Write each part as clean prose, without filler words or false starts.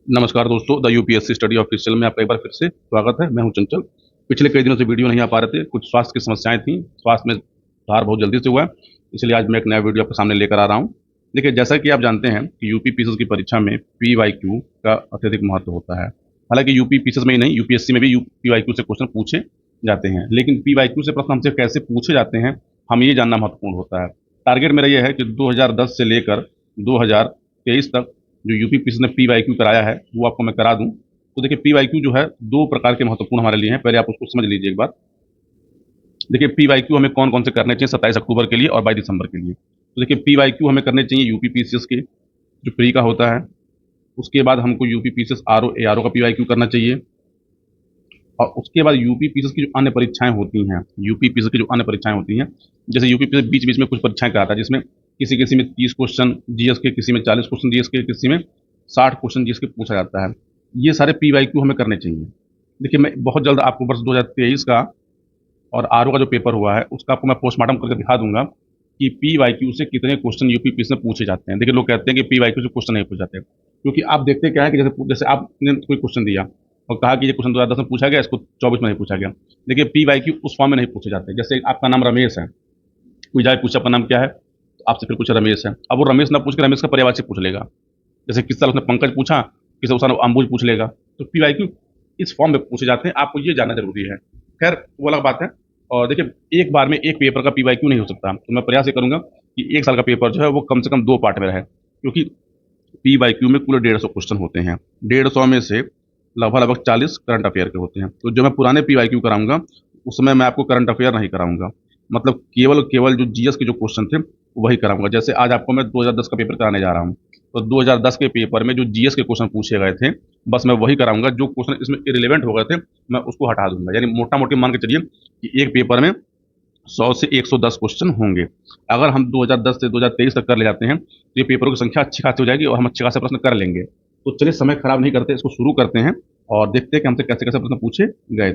नमस्कार दोस्तों, the UPSC study official में आपका एक बार फिर से स्वागत है। मैं हूं चंचल। पिछले कई दिनों से वीडियो नहीं आ पा रहे थे, कुछ स्वास्थ्य की समस्याएं थी। स्वास्थ्य में सुधार बहुत जल्दी से हुआ है, इसलिए आज मैं एक नया वीडियो आपके सामने लेकर आ रहा हूं। देखिए, जैसा कि आप जानते हैं कि यूपी पीसीएस की परीक्षा में पीवाईक्यू का अत्यधिक महत्व होता है। हालांकि यूपी पीसीएस में ही नहीं, यूपीएससी में भी पीवाईक्यू से क्वेश्चन पूछे जाते हैं, लेकिन पीवाईक्यू से प्रश्न हमसे कैसे पूछे जाते हैं, हम ये जानना महत्वपूर्ण होता है। टारगेट मेरा यह है कि 2010 से लेकर 2023 तक जो यूपी पीसीएस ने पीवाईक्यू कराया है वो आपको मैं करा दूं। तो देखिए, पीवाईक्यू जो है दो प्रकार के महत्वपूर्ण हमारे लिए हैं। पहले आप उसको समझ लीजिए एक बार। देखिए, पीवाईक्यू हमें कौन कौन से करने चाहिए 27 अक्टूबर के लिए और 22 दिसंबर के लिए। तो देखिए, पीवाईक्यू हमें करने चाहिए यूपी पीसीएस के, जो प्री का होता है। उसके बाद हमको यूपी पीसीएस आरओ एआरओ का पीवाईक्यू करना चाहिए। और उसके बाद यूपी पीसीएस की जो अन्य परीक्षाएं होती हैं, यूपी पीसीएस की जो अन्य परीक्षाएं होती हैं, जैसे यूपी पीसीएस बीच बीच में कुछ परीक्षाएं कराता है, जिसमें किसी किसी में 30 क्वेश्चन जीएस के, किसी में 40 क्वेश्चन जीएस के, किसी में 60 क्वेश्चन जीएस के पूछा जाता है। ये सारे पीवाईक्यू हमें करने चाहिए। देखिए, मैं बहुत जल्द आपको वर्ष 2023 का और आरओ का जो पेपर हुआ है उसका आपको मैं पोस्टमार्टम करके दिखा दूंगा कि पीवाईक्यू से कितने क्वेश्चन यूपी पीसीएस में पूछे जाते हैं। देखिए, लोग कहते हैं कि पीवाईक्यू से क्वेश्चन नहीं पूछे जाते, क्योंकि आप देखते क्या है कि जैसे जैसे आपने कोई क्वेश्चन दिया और कहा कि ये क्वेश्चन 2010 में पूछा गया, इसको 24 में नहीं पूछा गया। देखिए, पीवाईक्यू उस फॉर्म में नहीं पूछे जाते। जैसे आपका नाम रमेश है, कोई जाए पूछे आपका नाम क्या है, तो आपसे फिर पूछे रमेश है। अब वो रमेश ना पूछ के रमेश का पर्यायवाची पूछ लेगा। जैसे किस साल उसने पंकज पूछा, किसी साल अंबुज पूछ लेगा। तो पीवाईक्यू इस फॉर्म में पूछे जाते हैं, आपको ये जानना जरूरी है। खैर, वो अलग बात है। और देखिए, एक बार में एक पेपर का पीवाईक्यू नहीं हो सकता, तो मैं प्रयास ये करूंगा कि एक साल का पेपर जो है वो कम से कम 2 पार्ट में रहे, क्योंकि पीवाईक्यू में कुल 150 क्वेश्चन होते हैं। 150 में से लगभग लगभग 40 करंट अफेयर के होते हैं। तो जो मैं पुराने पीवाईक्यू कराऊंगा उसमें मैं आपको करंट अफेयर नहीं कराऊंगा, मतलब केवल केवल जो जीएस के जो क्वेश्चन थे वही कराऊंगा। जैसे आज आपको मैं 2010 का पेपर कराने जा रहा हूँ, तो 2010 के पेपर में जो जीएस के क्वेश्चन पूछे गए थे बस मैं वही कराऊंगा। जो क्वेश्चन इसमें इरिलेवेंट हो गए थे मैं उसको हटा दूंगा। यानी मोटा मोटी मान के चलिए कि एक पेपर में 100 से 110 क्वेश्चन होंगे। अगर हम 2010 से 2023 तक कर ले जाते हैं तो ये पेपरों की संख्या अच्छी खासी हो जाएगी और हम अच्छे खासे प्रश्न कर लेंगे। तो चलिए, समय खराब नहीं करते, इसको शुरू करते हैं और देखते हैं कि हमसे कैसे कैसे प्रश्न पूछे गए।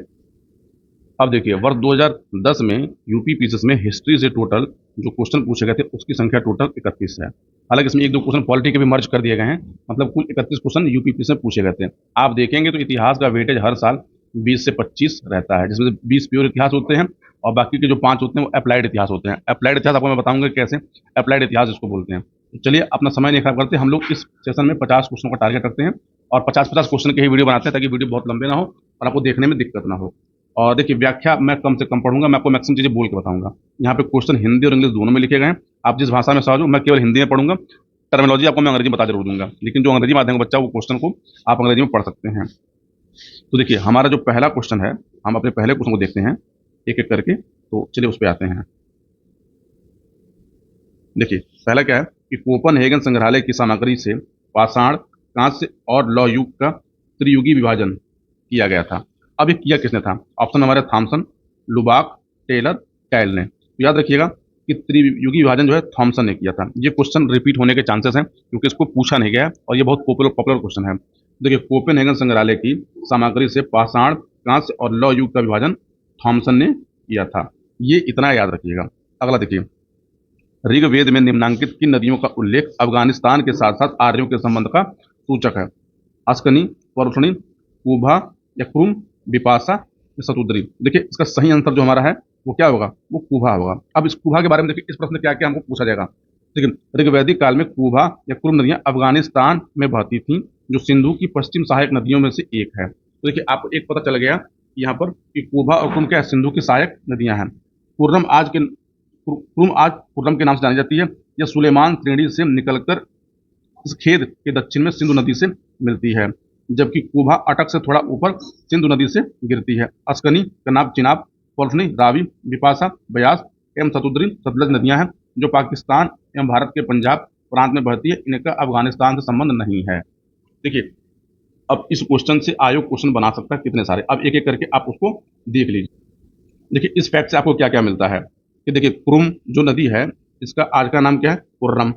अब देखिए, वर्ष 2010 में यूपी पीसीएस में हिस्ट्री से टोटल जो क्वेश्चन पूछे गए थे उसकी संख्या टोटल 31 है। हालांकि इसमें एक दो क्वेश्चन पॉलिटी के भी मर्ज कर दिए गए हैं, मतलब कुल 31 क्वेश्चन यूपी पीसीएस में पूछे गए थे। आप देखेंगे तो इतिहास का वेटेज हर साल 20 से 25 रहता है, जिसमें से 20 प्योर इतिहास होते हैं और बाकी के जो 5 होते हैं वो अप्लाइड इतिहास होते हैं। अप्लाइड इतिहास आपको मैं बताऊंगा कैसे अप्लाइड इतिहास इसको बोलते हैं। तो चलिए, अपना समय नहीं खराब करते, हम लोग इस सेशन में 50 क्वेश्चन का टारगेट रखते हैं और 50-50 क्वेश्चन के ही वीडियो बनाते हैं, ताकि वीडियो बहुत लंबे ना हो और आपको देखने में दिक्कत ना हो। और देखिए, व्याख्या मैं कम से कम पढ़ूंगा, मैं आपको मैक्सिमम चीजें बोल के बताऊंगा। यहाँ पे क्वेश्चन हिंदी और इंग्लिश दोनों में लिखे गए हैं। आप जिस भाषा में समझ हो, मैं केवल हिंदी में पढ़ूंगा। टर्मिनोलॉजी आपको मैं अंग्रेजी में बता जरूर दूंगा, लेकिन जो अंग्रेजी माध्यम का बच्चा वो क्वेश्चन को आप अंग्रेजी में पढ़ सकते हैं। तो देखिए, हमारा जो पहला क्वेश्चन है, हम अपने पहले क्वेश्चन को देखते हैं एक एक करके। तो चलिए उस पर आते हैं। देखिए, पहला क्या है कि कोपनहेगन संग्रहालय की सामग्री से पाषाण, कांस्य और लौह युग का त्रियुगी विभाजन किया गया था। अब ये किया किसने था? ऑप्शन हमारे थॉमसन, लुबाक, टेलर, टाइल ने। तो याद रखिएगा कि त्रियुगी विभाजन जो है थॉमसन ने किया था। ये क्वेश्चन रिपीट होने के चांसेस हैं, क्योंकि इसको पूछा नहीं गया है और ये बहुत पॉपुलर पॉपुलर क्वेश्चन है। देखिए, कोपेनहेगन संग्रहालय की सामग्री से पाषाण, कांस्य और लौह युग का विभाजन थॉमसन ने किया था। ये इतना याद रखिएगा। अगला देखिए, ऋग्वेद में निम्नांकित किन नदियों का उल्लेख अफगानिस्तान के साथ साथ आर्यों के संबंध का सूचक है? अस्कनी, वर्षणी, कुभा, यक्रुम, बिपाशा या सतुद्री। देखिए, इसका सही आंसर जो हमारा है वो क्या होगा? वो कुभा होगा। अब इस कुभा के बारे में देखिए, इस प्रश्न में क्या क्या हमको पूछा जाएगा। देखिए, ऋग्वैदिक काल में कुभा या कुरुम नदियां अफगानिस्तान में बहती थीं, जो सिंधु की पश्चिम सहायक नदियों में से एक है। तो देखिए, आपको एक पता चल गया यहाँ पर कि कुभा और कुरुम क्या है? सिंधु की सहायक नदियां हैं। कुर्रम आज के कुरुम आज खुर्रम के नाम से जानी जाती है। यह सुलेमान श्रेणी से निकलकर इस खेद के दक्षिण में सिंधु नदी से मिलती है, जबकि कुभा अटक से थोड़ा ऊपर सिंधु नदी से गिरती है। अस्कनी, कनाब, चिनाब, पल्फनी, रावी, बिपाशा, बयास एवं सतुद्री सतलज नदियां हैं जो पाकिस्तान एवं भारत के पंजाब प्रांत में बहती है। इनका अफगानिस्तान से संबंध नहीं है। देखिए, अब इस क्वेश्चन से आयोग क्वेश्चन बना सकता है कितने सारे, अब एक एक करके आप उसको देख लीजिए। देखिए, इस फैक्ट से आपको क्या क्या मिलता है कि देखिए, कुरुम जो नदी है इसका आज का नाम क्या है? कुर्रम।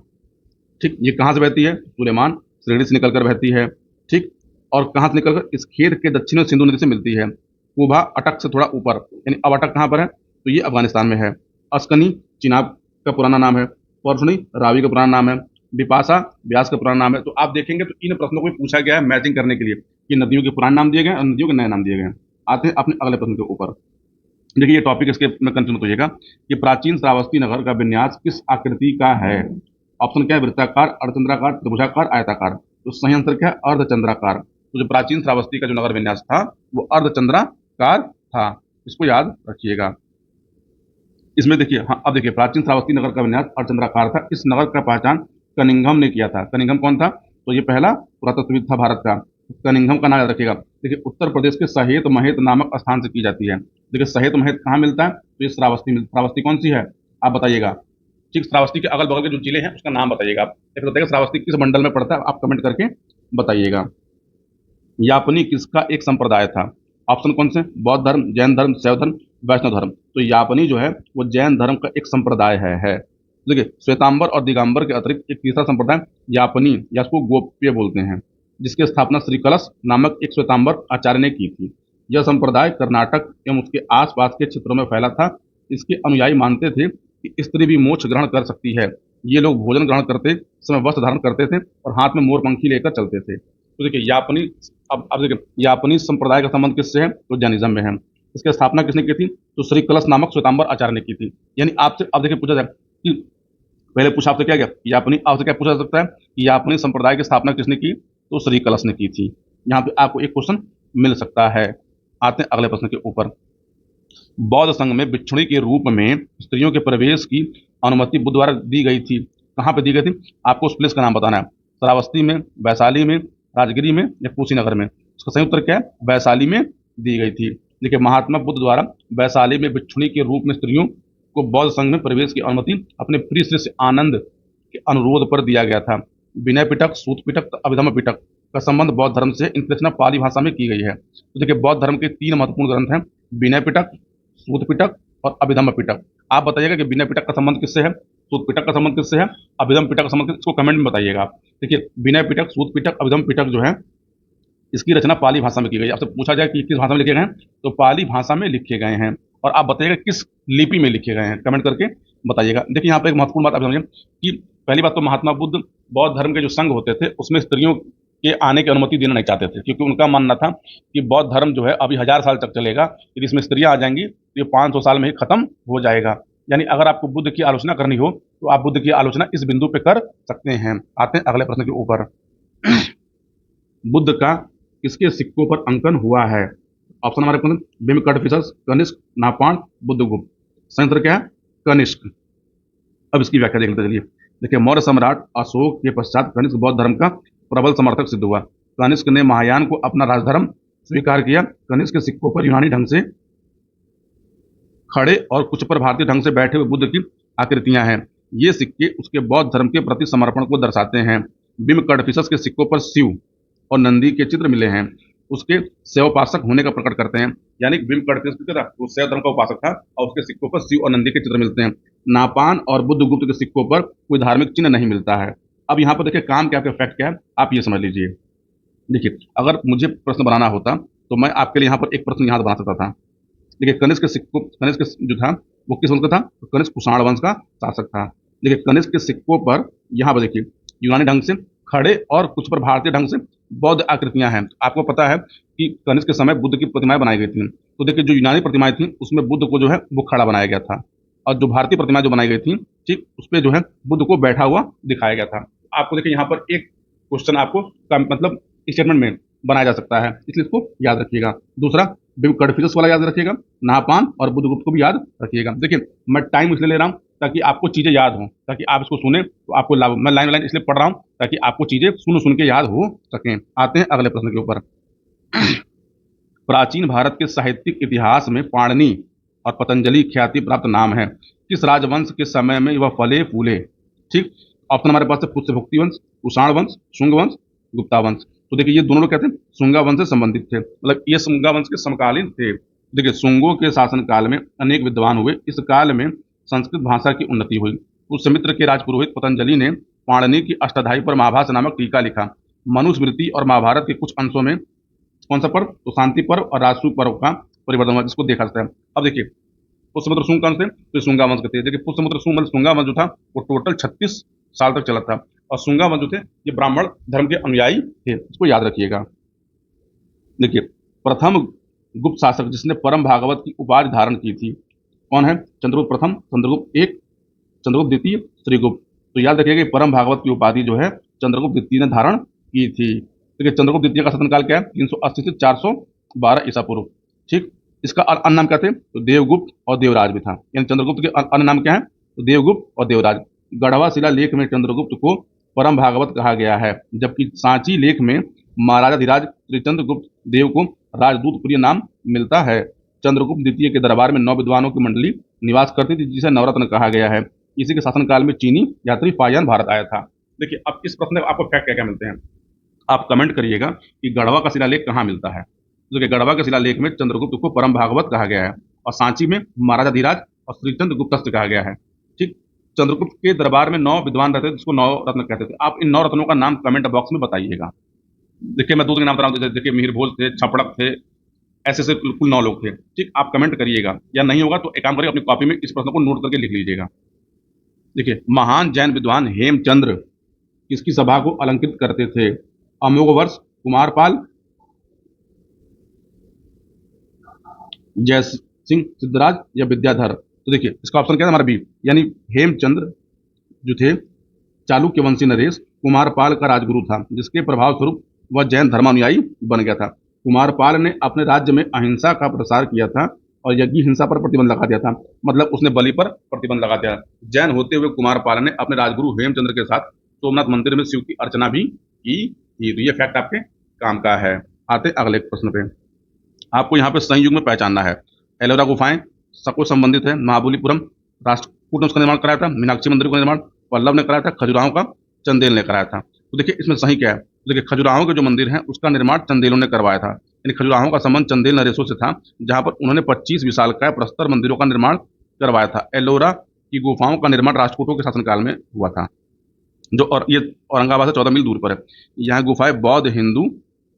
ठीक, ये कहाँ से बहती है? सुलेमान श्रेणी से निकलकर बहती है। ठीक, और कहाँ से निकलकर? इस खेद के दक्षिण में सिंधु नदी से मिलती है। कुबा अटक से थोड़ा ऊपर, यानी अब अटक कहाँ पर है? तो ये अफगानिस्तान में है। अस्कनी चिनाब का पुराना नाम है। परसुनी रावी का पुराना नाम है। बिपाशा ब्यास का पुराना नाम है। तो आप देखेंगे तो इन प्रश्नों को भी पूछा गया है मैचिंग करने के लिए कि नदियों के पुराने नाम दिए गए हैं और नदियों के नए नाम दिए गए हैं। आते हैं अपने अगले प्रश्न के ऊपर। देखिए ये टॉपिक इसके में कंटिन्यू होइएगा कि प्राचीन श्रावस्ती नगर का विन्यास किस आकृति का है। ऑप्शन क्या है, वृत्ताकार, अर्धचंद्राकार, त्रिभुजाकार, आयताकार। तो सही आंसर क्या है, अर्धचंद्राकार। तो जो प्राचीन श्रावस्ती का जो नगर विन्यास था वो अर्धचंद्राकार था, इसको याद रखिएगा। इसमें देखिए, हाँ अब देखिए, प्राचीन श्रावस्ती नगर का विन्यास अर्धचंद्राकार था। इस नगर का पहचान कनिंघम ने किया था। कनिंघम कौन था, तो ये पहला पुरातत्वविद था भारत का। कनिंघम का नाम याद रखिएगा। देखिए उत्तर प्रदेश के सहेत महेत नामक स्थान से की जाती है। देखिए सहेत महेत कहाँ मिलता है, तो ये श्रावस्ती। श्रावस्ती कौन सी है, आप बताइएगा। ठीक, श्रावस्ती के अगल बगल के जो जिले हैं उसका नाम बताइएगा आप। एक बताइएगा श्रावस्ती किस मंडल में पड़ता है, आप कमेंट करके बताइएगा। यापनी किसका एक संप्रदाय था। ऑप्शन कौन से, बौद्ध धर्म, जैन धर्म, शैव धर्म, वैष्णव धर्म। तो यापनी जो है वो जैन धर्म का एक संप्रदाय है। देखिए श्वेतांबर और दिगंबर के अतिरिक्त एक तीसरा संप्रदाय यापनी या उसको गोप्य बोलते हैं, जिसकी स्थापना श्री कलश नामक एक श्वेतांबर आचार्य ने की थी। यह संप्रदाय कर्नाटक एवं उसके आसपास के क्षेत्रों में फैला था। इसके अनुयायी मानते थे कि स्त्री भी मोक्ष ग्रहण कर सकती है। ये लोग भोजन ग्रहण करते समय वस्त्र धारण करते थे और हाथ में मोरपंखी लेकर चलते थे। तो देखिए यापनी, अब देखिए यापनी संप्रदाय का संबंध किससे है, तो जैनिज्म में है। इसकी स्थापना किसने की थी, तो श्री कलश नामक श्वेतांबर आचार्य ने की थी। यानी आपसे अब देखिए पूछा जाए कि पहले पूछा आपसे क्या गया, यापनी, आपसे क्या पूछा जा सकता है कि यापनी संप्रदाय की स्थापना किसने की, तो श्री कलश ने की थी। यहाँ पे आपको एक क्वेश्चन मिल सकता है। आते हैं अगले प्रश्न के ऊपर। बौद्ध संघ में भिक्षुणी के रूप में स्त्रियों के प्रवेश की अनुमति बुद्ध द्वारा दी गई थी। कहाँ पे दी गई थी, आपको उस प्लेस का नाम बताना है। श्रावस्ती में, वैशाली में, राजगिरी में या कुशीनगर में। इसका सही उत्तर क्या है, वैशाली में दी गई थी। देखिए महात्मा बुद्ध द्वारा वैशाली में भिक्षुणी के रूप में स्त्रियों को बौद्ध संघ में प्रवेश की अनुमति अपने प्रिय शिष्य आनंद के अनुरोध पर दिया गया था। विनय पिटक, सूत पिटक, अभिधम्म पिटक का संबंध बौद्ध धर्म से इनकी रचना पाली भाषा में की गई है। तो देखिए बौद्ध धर्म के 3 महत्वपूर्ण ग्रंथ हैं, विनय पिटक, सूत पिटक और अभिधम्म पिटक। आप बताइएगा कि विनय पिटक का संबंध किससे है, सूत पिटक का संबंध किससे है, अभिधम्म पिटक का संबंध किससे, इसको कमेंट में बताइएगा आप। देखिए विनय पिटक, सूत पिटक, अभिधम्म पिटक जो है इसकी रचना पाली भाषा में की गई। आपसे पूछा जाए कि किस भाषा में लिखे गए हैं, तो पाली भाषा में लिखे गए हैं। और आप बताइएगा किस लिपि में लिखे गए हैं, कमेंट करके बताइएगा। देखिए यहाँ पर एक महत्वपूर्ण बात आप समझिए कि पहली बात तो महात्मा बुद्ध बौद्ध धर्म के जो संघ होते थे उसमें स्त्रियों के आने की अनुमति देना नहीं चाहते थे, क्योंकि उनका मानना था कि बौद्ध धर्म जो है अभी 1000 साल तक चलेगा। यदि इसमें स्त्रियां आ जाएंगी तो ये 500 साल में ही खत्म हो जाएगा। यानी अगर आपको बुद्ध की आलोचना करनी हो तो आप बुद्ध की आलोचना इस बिंदु पे कर सकते हैं। आते हैं अगले प्रश्न के ऊपर। बुद्ध का किसके सिक्कों पर अंकन हुआ है। ऑप्शन हमारे पास भीम, कटफिसस, कनिष्क, नापान, बुद्धगुप्त। सही उत्तर क्या है, कनिष्क। अब इसकी व्याख्या देख लेते चलिए। देखिए मौर्य सम्राट अशोक के पश्चात कनिष्क बौद्ध धर्म का प्रबल समर्थक सिद्ध हुआ। कनिष्क ने महायान को अपना राजधर्म स्वीकार किया। कनिष्क के सिक्कों पर यूनानी ढंग से खड़े और कुछ पर भारतीय ढंग से बैठे हुए बुद्ध की आकृतियां हैं। ये सिक्के उसके बौद्ध धर्म के प्रति समर्पण को दर्शाते हैं। बिम कड़फिसस के सिक्कों पर शिव और नंदी के चित्र मिले हैं, उसके शैवोपासक होने का प्रकट करते हैं। यानी बिम कड़फिसस था वो शैव धर्म का उपासक था और उसके सिक्कों पर शिव और नंदी के चित्र मिलते हैं। नापान और बुद्धगुप्त के सिक्कों पर कोई धार्मिक चिन्ह नहीं मिलता है। अब यहाँ पर देखिए काम क्या, फैक्ट क्या है, आप ये समझ लीजिए। देखिए अगर मुझे प्रश्न बनाना होता तो मैं आपके लिए यहाँ पर एक प्रश्न यहाँ बना सकता था। देखिए कनिष्क के सिक्कों, कनिष्क जो था वो किस वंश का था, तो कनिष्क कुषाण वंश का शासक था। देखिए कनिष्क के सिक्कों पर यहाँ पर देखिए यूनानी ढंग से खड़े और कुछ पर भारतीय ढंग से बौद्ध आकृतियां हैं। आपको पता है कि कनिष्क के समय बुद्ध की प्रतिमाएं बनाई गई थी। तो देखिए जो यूनानी प्रतिमाएं थी उसमें बुद्ध को जो है वो खड़ा बनाया गया था, और जो भारतीय प्रतिमाएं जो बनाई गई थी ठीक उस पर जो है बुद्ध को बैठा हुआ दिखाया गया था। आपको देखिए यहाँ पर एक क्वेश्चन आपको मतलब स्टेटमेंट में बनाया जा सकता है, इसलिए इसको याद रखिएगा। दूसरा बिम कड़फिसस वाला याद रखिएगा, नापान और बुद्धगुप्त को भी याद रखिएगा। देखिए मैं टाइम इसलिए ले रहा हूँ ताकि आपको चीजें याद हों, ताकि आप इसको सुने तो आपको लाभ। मैं लाइन लाइन इसलिए पढ़ रहा हूँ ताकि आपको चीजें सुन के याद हो सकें। आते हैं अगले प्रश्न के ऊपर। प्राचीन भारत के साहित्यिक इतिहास में पाणिनि और पतंजलि ख्याति प्राप्त नाम है। किस राजवंश के समय में वह फले फूले। ठीक, ऑप्शन हमारे पास है पुष्यभुक्ति वंश, कुषाण वंश, शुंग वंश, गुप्ता वंश। तो देखिए ये दोनों लोग कहते हैं शुंगा वंश से संबंधित थे, मतलब ये शुंगा वंश के समकालीन थे। देखिए शुंगों के शासन काल में अनेक विद्वान हुए। इस काल में संस्कृत भाषा की उन्नति हुई। पुष्यमित्र के राजपुरोहित पतंजलि ने पाणिनि की अष्टाध्यायी पर महाभाष्य नामक टीका लिखा। मनुस्मृति और महाभारत के कुछ अंशों में कौन सा पर्व, तो शांति पर्व और राजसूय पर्व का परिवर्तन हुआ, जिसको देखा जाता है। अब देखिए पुष्यमित्र शुंग कौन थे, तो शुंगा वंश के थे। देखिए पुष्यमित्र शुंग मतलब शुंगा वंश जो था वो टोटल 36 साल तक चला था। और शुंगा वंश जो थे ये ब्राह्मण धर्म के अनुयायी थे, इसको याद रखिएगा। देखिए, प्रथम गुप्त शासक जिसने परम भागवत की उपाधि धारण की थी कौन है? चंद्रगुप्त प्रथम, चंद्रगुप्त एक, चंद्रगुप्त द्वितीय, श्रीगुप्त। तो याद रखिएगा कि परम भागवत की उपाधि जो है चंद्रगुप्त द्वितीय ने धारण की थी। देखिए, चंद्रगुप्त द्वितीय का शासनकाल क्या है? 380 से 412 ईसा पूर्व। ठीक। इसका अन्य नाम क्या थे? तो देवगुप्त और देवराज भी था। यानी चंद्रगुप्त के अन्य नाम क्या है? तो देवगुप्त और देवराज। गढ़वा शिला लेख में चंद्रगुप्त को परम भागवत कहा गया है, जबकि सांची लेख में महाराजाधिराज त्रिचंद्रगुप्त देव को राजदूत प्रिय नाम मिलता है। चंद्रगुप्त द्वितीय के दरबार में 9 विद्वानों की मंडली निवास करती थी, जिसे नवरत्न कहा गया है। इसी के शासनकाल में चीनी यात्री फाहियान भारत आया था। देखिए, अब इस प्रश्न में आपको फैक्ट क्या क्या मिलते हैं, आप कमेंट करिएगा कि गढ़वा का शिलालेख कहाँ मिलता है। देखिए, गढ़वा के शिलालेख में चंद्रगुप्त को परम भागवत कहा गया है और सांची में महाराजाधिराज और श्रीचंद्र गुप्तस्य कहा गया है। ठीक। चंद्रगुप्त के दरबार में 9 विद्वान रहते थे, जिसको 9 रत्न कहते थे। आप इन 9 रत्नों का नाम कमेंट बॉक्स में बताइएगा। देखिए, मैं दूसरे के नाम बता रहा हूँ, देखिए मिहिर भोज थे, छपड़क थे, ऐसे से कुल 9 लोग थे। ठीक। आप कमेंट करिएगा, या नहीं होगा तो एक काम करिए, अपनी कॉपी में इस प्रश्न को नोट करके लिख लीजिएगा। देखिए, महान जैन विद्वान हेमचंद्र किसकी सभा को अलंकृत करते थे? अमोघ वर्ष, कुमारपाल, जय सिंह सिद्धराज या विद्याधर। तो देखिए, इसका ऑप्शन क्या है हमारा? बी, यानी हेमचंद्र जो थे चालुक्य वंशी नरेश कुमारपाल का राजगुरु था, जिसके प्रभाव स्वरूप वह जैन धर्मानुयायी बन गया था। कुमारपाल ने अपने राज्य में अहिंसा का प्रसार किया था और यज्ञ हिंसा पर प्रतिबंध लगा दिया था, मतलब उसने बलि पर प्रतिबंध लगा दिया। जैन होते हुए कुमारपाल ने अपने राजगुरु हेमचंद्र के साथ सोमनाथ मंदिर में शिव की अर्चना भी की थी। तो ये फैक्ट आपके काम का है। आते अगले प्रश्न पे। आपको यहाँ पे संयुग में पहचानना है। एलोरा गुफाएं सबको संबंधित है। महाबलीपुरम राष्ट्रकूट ने उसका निर्माण कराया था। मीनाक्षी मंदिर का निर्माण पल्लव ने कराया था। खजुराहो का चंदेल ने कराया था। तो देखिए, इसमें सही क्या है? तो देखिए, खजुराहो के जो मंदिर है उसका निर्माण चंदेलों ने करवाया था। यानी खजुराहो का संबंध चंदेल नरेशों से था, जहां पर उन्होंने 25 विशालकाय प्रस्तर मंदिरों का निर्माण करवाया था। एलोरा की गुफाओं का निर्माण राष्ट्रकूटों के शासनकाल में हुआ था, जो और ये औरंगाबाद से 14 मील दूर पर है। यहाँ गुफाएं बौद्ध, हिंदू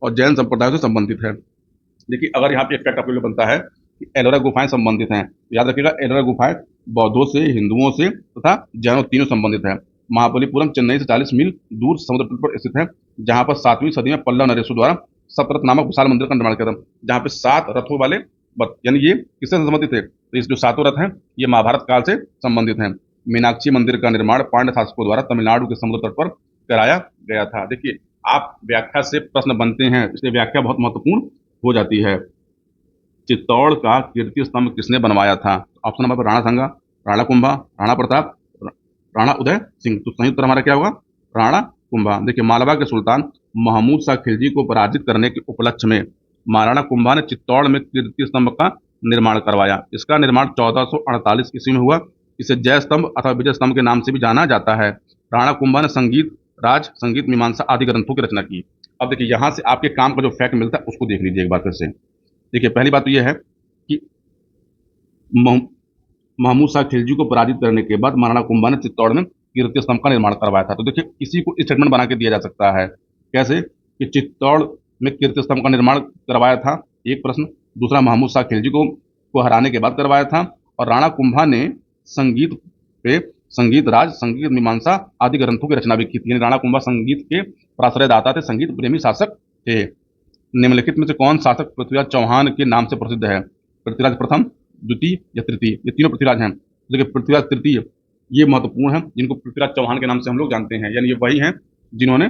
और जैन संप्रदायों से संबंधित है। देखिए, अगर यहाँ पे एक फैक्ट आपके लिए बनता है कि एलोरा गुफाएं संबंधित हैं, तो याद रखिएगा एलोरा गुफाएं बौद्धों से, हिंदुओं से तथा जैनों तीनों संबंधित है। महाबलीपुरम चेन्नई से 40 मील दूर समुद्र तट पर स्थित है, जहाँ पर 7वीं सदी में पल्लव नरेशों द्वारा सप्तरथ नामक विशाल मंदिर का निर्माण किया था, जहाँ पे 7 रथों वाले यानी ये किससे संबंधित थे? तो इस जो 7 रथ हैं ये महाभारत काल से संबंधित हैं। मीनाक्षी मंदिर का निर्माण पांड्य शासकों द्वारा तमिलनाडु के समुद्र तट पर कराया गया था। देखिए, आप व्याख्या से प्रश्न बनते हैं, इसलिए व्याख्या बहुत महत्वपूर्ण हो जाती है। चित्तौड़ का कीर्ति स्तंभ किसने बनवाया था? ऑप्शन नंबर पर राणा संगा, राणा कुंभा, राणा प्रताप, राणा उदय सिंह। तो सही उत्तर हमारा क्या होगा? राणा कुंभा। देखिए, मालवा के सुल्तान महमूद शाह खिलजी को पराजित करने के उपलक्ष्य में महाराणा कुंभा ने चित्तौड़ में कीर्ति स्तंभ का निर्माण करवाया। इसका निर्माण 1448 ईस्वी में हुआ। इसे जय स्तंभ अथवा विजय स्तंभ के नाम से भी जाना जाता है। राणा कुंभा ने संगीत राज, संगीत मीमांसा आदि ग्रंथों की रचना की। अब देखिए, यहाँ से आपके काम का जो फैक्ट मिलता है उसको देख लीजिए एक बार फिर से। देखिए, पहली बात तो यह है कि महमूद शाह खिलजी को पराजित करने के बाद महाराणा कुंभा ने चित्तौड़ में कीर्ति स्तंभ का निर्माण करवाया था। तो देखिए, इसी को स्टेटमेंट बना के दिया जा सकता है। कैसे? कि चित्तौड़ में कीर्ति स्तंभ का निर्माण करवाया था, एक प्रश्न। दूसरा, महमूद शाह खिलजी को हराने के बाद करवाया था। और राणा कुंभा ने संगीत पे संगीत राज, संगीत मीमांसा आदि ग्रंथों की रचना भी की थी। यानी राणा कुंभा संगीत के प्राश्रयदाता थे, संगीत प्रेमी शासक थे। निम्नलिखित में से कौन शासक पृथ्वीराज चौहान के नाम से प्रसिद्ध है? पृथ्वीराज प्रथम, द्वितीय या तृतीय? ये तीनों पृथ्वीराज हैं। देखिए, पृथ्वीराज तृतीय ये महत्वपूर्ण है, जिनको पृथ्वीराज चौहान के नाम से हम लोग जानते हैं। यानी ये वही हैं जिन्होंने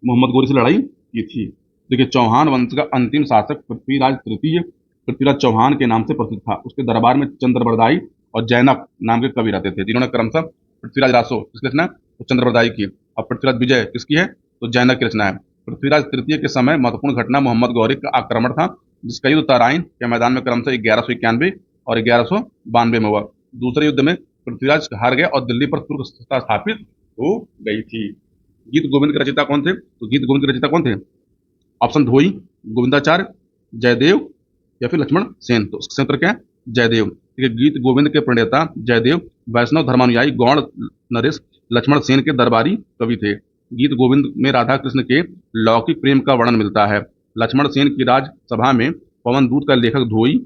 मोहम्मद गोरी से लड़ाई की थी। देखिए, चौहान वंश का अंतिम शासक पृथ्वीराज तृतीय पृथ्वीराज चौहान के नाम से प्रसिद्ध था। उसके दरबार में चंद्रबरदाई और जैनक नाम के कवि रहते थे, जिन्होंने क्रमशः पृथ्वीराज रासो किसकी रचना है? तो चंद्रबरदाई की। और पृथ्वीराज विजय किसकी है? तो जैनक की रचना है। पृथ्वीराज तृतीय के समय महत्वपूर्ण घटना मोहम्मद गौरी का आक्रमण था, जिसका युद्ध तराइन के मैदान में क्रमशः 1191 और 1192 में हुआ। दूसरे युद्ध में पृथ्वीराज हार गया और दिल्ली पर तुर्क सत्ता स्थापित हो गई थी। गीत गोविंद के रचयिता कौन थे? तो गीत गोविंद के रचयिता कौन थे? ऑप्शन धोई, गोविंदाचार्य, जयदेव या फिर लक्ष्मण सेन। तो इसका उत्तर क्या है? जयदेव। ठीक है, गीत गोविंद के प्रणेता जयदेव वैष्णव धर्मानुयायी गौड़ नरेश लक्ष्मण सेन के दरबारी कवि थे। गीत गोविंद में राधा कृष्ण के लौकिक प्रेम का वर्णन मिलता है। लक्ष्मण सेन की राजसभा में पवन दूत का लेखक धोई,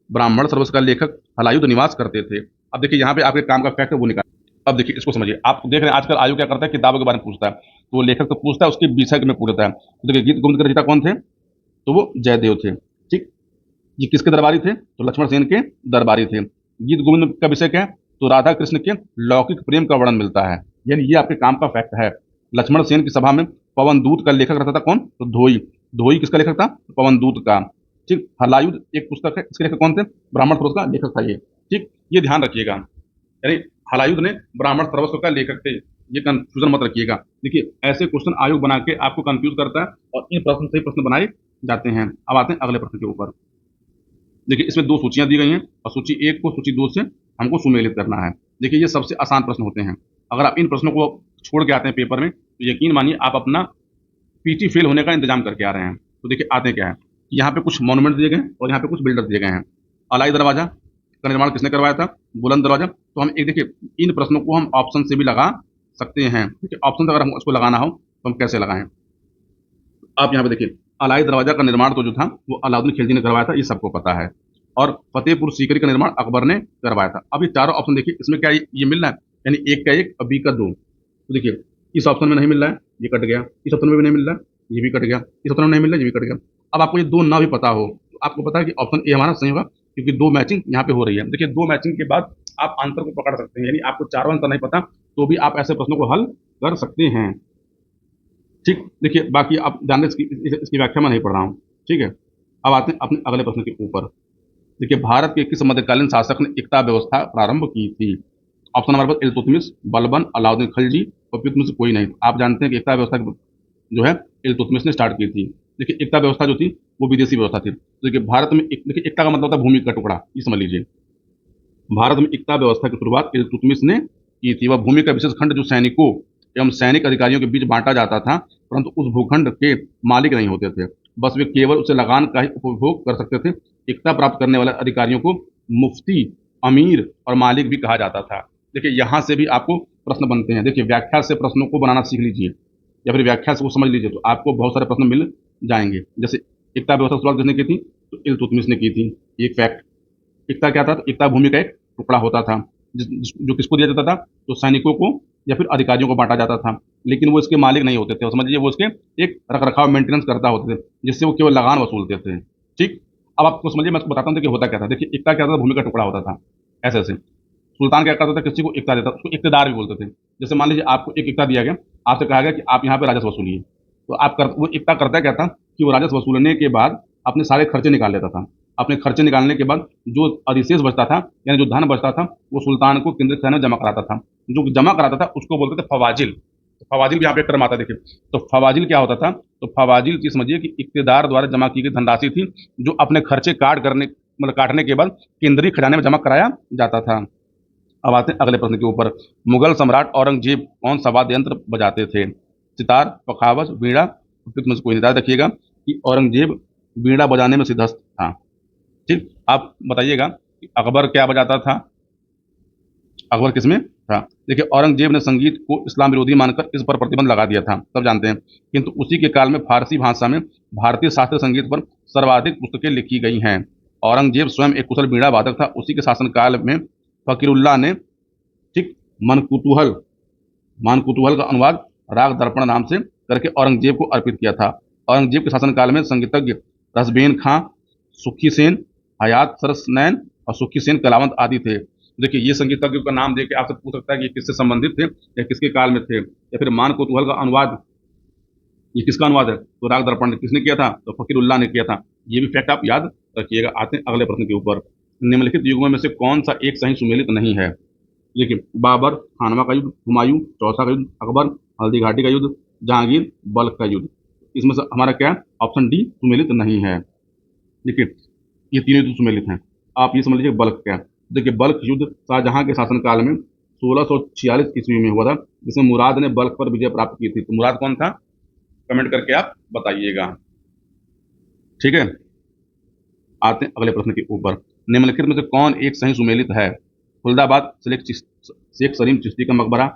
ब्राह्मण सर्वस्व का लेखक हलायुध निवास करते थे। अब देखिए, यहाँ पे आपके काम का फैक्ट वो निकाल। अब देखिए इसको समझिए, आप देख रहे हैं आजकल आयु क्या करता है, किताबों के बारे में पूछता है, तो वो लेखक तो पूछता है, उसके विषय में पूछता है। तो देखिए गीत गोविंद के रचयिता कौन थे, तो वो जयदेव थे। ठीक, ये किसके दरबारी थे, तो लक्ष्मण सेन के दरबारी थे। गीत गोविंद का विषय क्या है, तो राधा कृष्ण के लौकिक प्रेम का वर्णन मिलता है, यानी ये आपके काम का फैक्ट है। लक्ष्मण सेन की सभा में पवन दूत का लेखक रहता था कौन, तो धोई। धोई किसका लेखक था, तो पवन दूत का। ठीक, हलायुध एक पुस्तक है, इसके लेखक कौन थे, ब्राह्मण सरोवर का लेखक था ये। ठीक, ये ध्यान रखिएगा, यानी हलायुध ने ब्राह्मण सर्वस्व का लेखक थे, ये कंफ्यूजन मत रखिएगा। देखिए ऐसे क्वेश्चन आयोग बना के आपको कंफ्यूज करता है, और इन प्रश्न से ही प्रश्न बनाए जाते हैं। अब आते हैं अगले प्रश्न के ऊपर। देखिए इसमें दो सूचियां दी गई हैं, और सूची एक को सूची दो से हमको सुमेलित करना है। देखिए ये सबसे आसान प्रश्न होते हैं, अगर आप इन प्रश्नों को छोड़ के आते हैं पेपर में, तो यकीन मानिए आप अपना पीटी फेल होने का इंतजाम करके आ रहे हैं। तो देखिए आते क्या है कि यहाँ पे कुछ मॉन्यूमेंट दिए गए हैं और यहाँ पे कुछ बिल्डर दिए गए हैं। अलाई दरवाजा का निर्माण किसने करवाया था, बुलंद दरवाजा। तो हम एक देखिए इन प्रश्नों को हम ऑप्शन से भी लगा सकते हैं। ठीक है, ऑप्शन से अगर हम उसको लगाना हो तो हम कैसे लगाएं, आप यहाँ पे देखिए अलाई दरवाजा का निर्माण तो जो था वो अलाउद्दीन खिलजी ने करवाया था, ये सबको पता है। और फतेहपुर सीकरी का निर्माण अकबर ने करवाया था। अब ये चारों ऑप्शन देखिए, इसमें क्या ये मिल रहा है, यानी एक का एक और बी का दो। तो देखिए इस ऑप्शन में नहीं मिल रहा है, ये कट गया। इस ऑप्शन में भी नहीं मिल रहा है, ये भी कट गया। इस ऑप्शन में नहीं मिल रहा है, ये भी कट गया। अब आपको ये दो ना भी पता हो तो आपको पता है कि ऑप्शन ए हमारा सही होगा, क्योंकि दो मैचिंग यहाँ पे हो रही है। देखिए दो मैचिंग के बाद आप आंसर को पकड़ सकते हैं, यानी आपको चारों आंसर नहीं पता तो भी आप ऐसे प्रश्नों को हल कर सकते हैं। ठीक, देखिए बाकी आप जान रहे इसकी व्याख्या मैं नहीं पढ़ रहा हूँ। ठीक है, अब आते हैं अपने अगले प्रश्न के ऊपर। देखिए भारत के किस मध्यकालीन शासक ने एकता व्यवस्था प्रारंभ की थी। ऑप्शन नंबर पर इल्तुतमिश, बलबन, अलाउद्दीन खिलजी और में से कोई नहीं। आप जानते हैं कि एकता व्यवस्था जो है इल्तुतमिश ने स्टार्ट की थी। देखिए एकता व्यवस्था जो थी वो विदेशी व्यवस्था थी। तो देखिए भारत में देखिए एकता का मतलब होता है भूमि का टुकड़ा, ये समझ लीजिए। भारत में एकता व्यवस्था की शुरुआत इल्तुतमिश ने की थी। वह भूमि का विशेष खंड जो सैनिकों एवं सैनिक अधिकारियों के बीच बांटा जाता था, परंतु उस भूखंड के मालिक नहीं होते थे, बस वे केवल उसे लगान का ही उपभोग कर सकते थे। एकता प्राप्त करने वाले अधिकारियों को मुफ्ती, अमीर और मालिक भी कहा जाता था। देखिए यहाँ से भी आपको प्रश्न बनते हैं। देखिए व्याख्या से प्रश्नों को बनाना सीख लीजिए, या फिर व्याख्या से वो समझ लीजिए, तो आपको बहुत सारे प्रश्न मिल जाएंगे। जैसे एकता व्यवस्था शुरुआत किसने की थी, तो इल्तुतमिश ने की थी, एक फैक्ट। एकता क्या था, तो एकता भूमि का एक टुकड़ा होता था जो किसको दिया जाता था, तो सैनिकों को या फिर अधिकारियों को बांटा जाता था, लेकिन वो इसके मालिक नहीं होते थे। और समझिए वो इसके एक रख रखाव मेंटेनेंस करता होते थे, जिससे वो केवल लगान वसूलते थे। ठीक, अब आपको समझिए, मैं आपको बताता हूँ कि होता क्या था। देखिए एकता क्या था, भूमि का टुकड़ा होता था ऐसे ऐसे। सुल्तान क्या करता था, किसी को एकता देता, उसको इक्तेदार भी बोलते थे। जैसे मान लीजिए आपको एक एकता दिया गया, आपसे कहा गया कि आप यहाँ पे राजस्व वसूलिए, तो आप वो एकता करता क्या था कि वो राजस्व वसूलने के बाद अपने सारे खर्चे निकाल लेता था। अपने खर्चे निकालने के बाद जो अधिशेष बचता था, यानी जो धन बचता था, वो सुल्तान को केंद्रीय खजाने में जमा कराता था। जो जमा कराता था उसको बोलते थे फवाजिल। तो फवाजिल भी यहाँ पे एक टर्म आता है। देखिए तो फवाजिल क्या होता था, तो फवाजिल की समझिए कि इक्तेदार द्वारा जमा की गई धनराशि थी, जो अपने खर्चे काटने के बाद केंद्रीय खजाने में जमा कराया जाता था। अब आते हैं अगले प्रश्न के ऊपर। मुगल सम्राट औरंगजेब कौन सा वाद्य यंत्र बजाते थे, सितार, पखावज, वीणा, में से कोई नहीं। याद रखिएगा कि औरंगजेब वीणा बजाने में सिद्धहस्त था। ठीक, आप बताइएगा कि अकबर क्या बजाता था, अकबर किसमें था। देखिए औरंगजेब ने संगीत को इस्लाम विरोधी मानकर इस पर प्रतिबंध लगा दिया था, सब जानते हैं। किंतु उसी के काल में फारसी भाषा में भारतीय शास्त्रीय संगीत पर सर्वाधिक पुस्तकें लिखी गई हैं। औरंगजेब स्वयं एक कुशल वीणा वादक था। उसी के शासनकाल में फकीरुल्लाह ने ठीक मनकुतूहल मानकुतूहल का अनुवाद राग दर्पण नाम से करके औरंगजेब को अर्पित किया था। औरंगजेब के शासनकाल में संगीतज्ञ रसबेन खां, सुखी सेन, हयात सरसनैन और सुखी सेन कलावंत आदि थे। देखिए ये संगीतज्ञों का नाम देके आपसे पूछ सकता है कि ये किससे संबंधित थे या किसके काल में थे। या फिर मानकुतूहल का अनुवाद, ये किसका अनुवाद है, तो राग दर्पण ने किसने किया था, तो फकीरुल्लाह ने किया था। ये भी फैक्ट आप याद रखिएगा। आते हैं अगले प्रश्न के ऊपर। निम्नलिखित युगों में से कौन सा एक सही सुमेलित नहीं है। देखिए बाबर, खानवा का युद्ध, हुमायूं, चौसा का युद्ध, अकबर, हल्दी घाटी का युद्ध, जहांगीर, बल्ख का युद्ध। इसमें से हमारा क्या है, ऑप्शन डी सुमेलित नहीं है। देखिए ये तीनों युद्ध सुमेलित हैं। आप ये समझ लीजिए बल्ख क्या है। देखिए बल्ख युद्ध शाहजहां के शासनकाल में 1646 ईस्वी में हुआ था, जिसमें मुराद ने बल्ख पर विजय प्राप्त की थी। तो मुराद कौन था, कमेंट करके आप बताइएगा। ठीक है, आते हैं अगले प्रश्न के ऊपर। निम्नलिखित में से कौन एक सही सुमेलित है। खुलदाबाद शेख सलीम चिश्ती का मकबरा,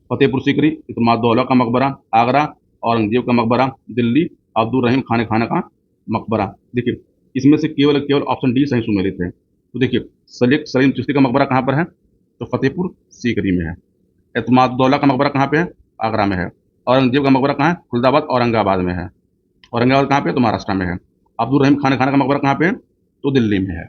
फतेहपुर सीकरी इतमादुद्दौला का मकबरा, आगरा औरंगजेब का मकबरा, दिल्ली अब्दुल रहीम खान का मकबरा। देखिए इसमें से केवल केवल ऑप्शन डी सही सुमेलित है। तो देखिए शेख सलीम चिश्ती का मकबरा कहाँ पर है, तो फतेहपुर सीकरी में है। एतमादुद्दौला का मकबरा कहाँ पे है? आगरा में है। औरंगजेब का मकबरा कहाँ है? खुलदाबाद औरंगाबाद में है। औरंगाबाद कहाँ पे है? तो महाराष्ट्र में है। अब्दुल रहीम खान खान का मकबरा कहाँ पे है? तो दिल्ली में है।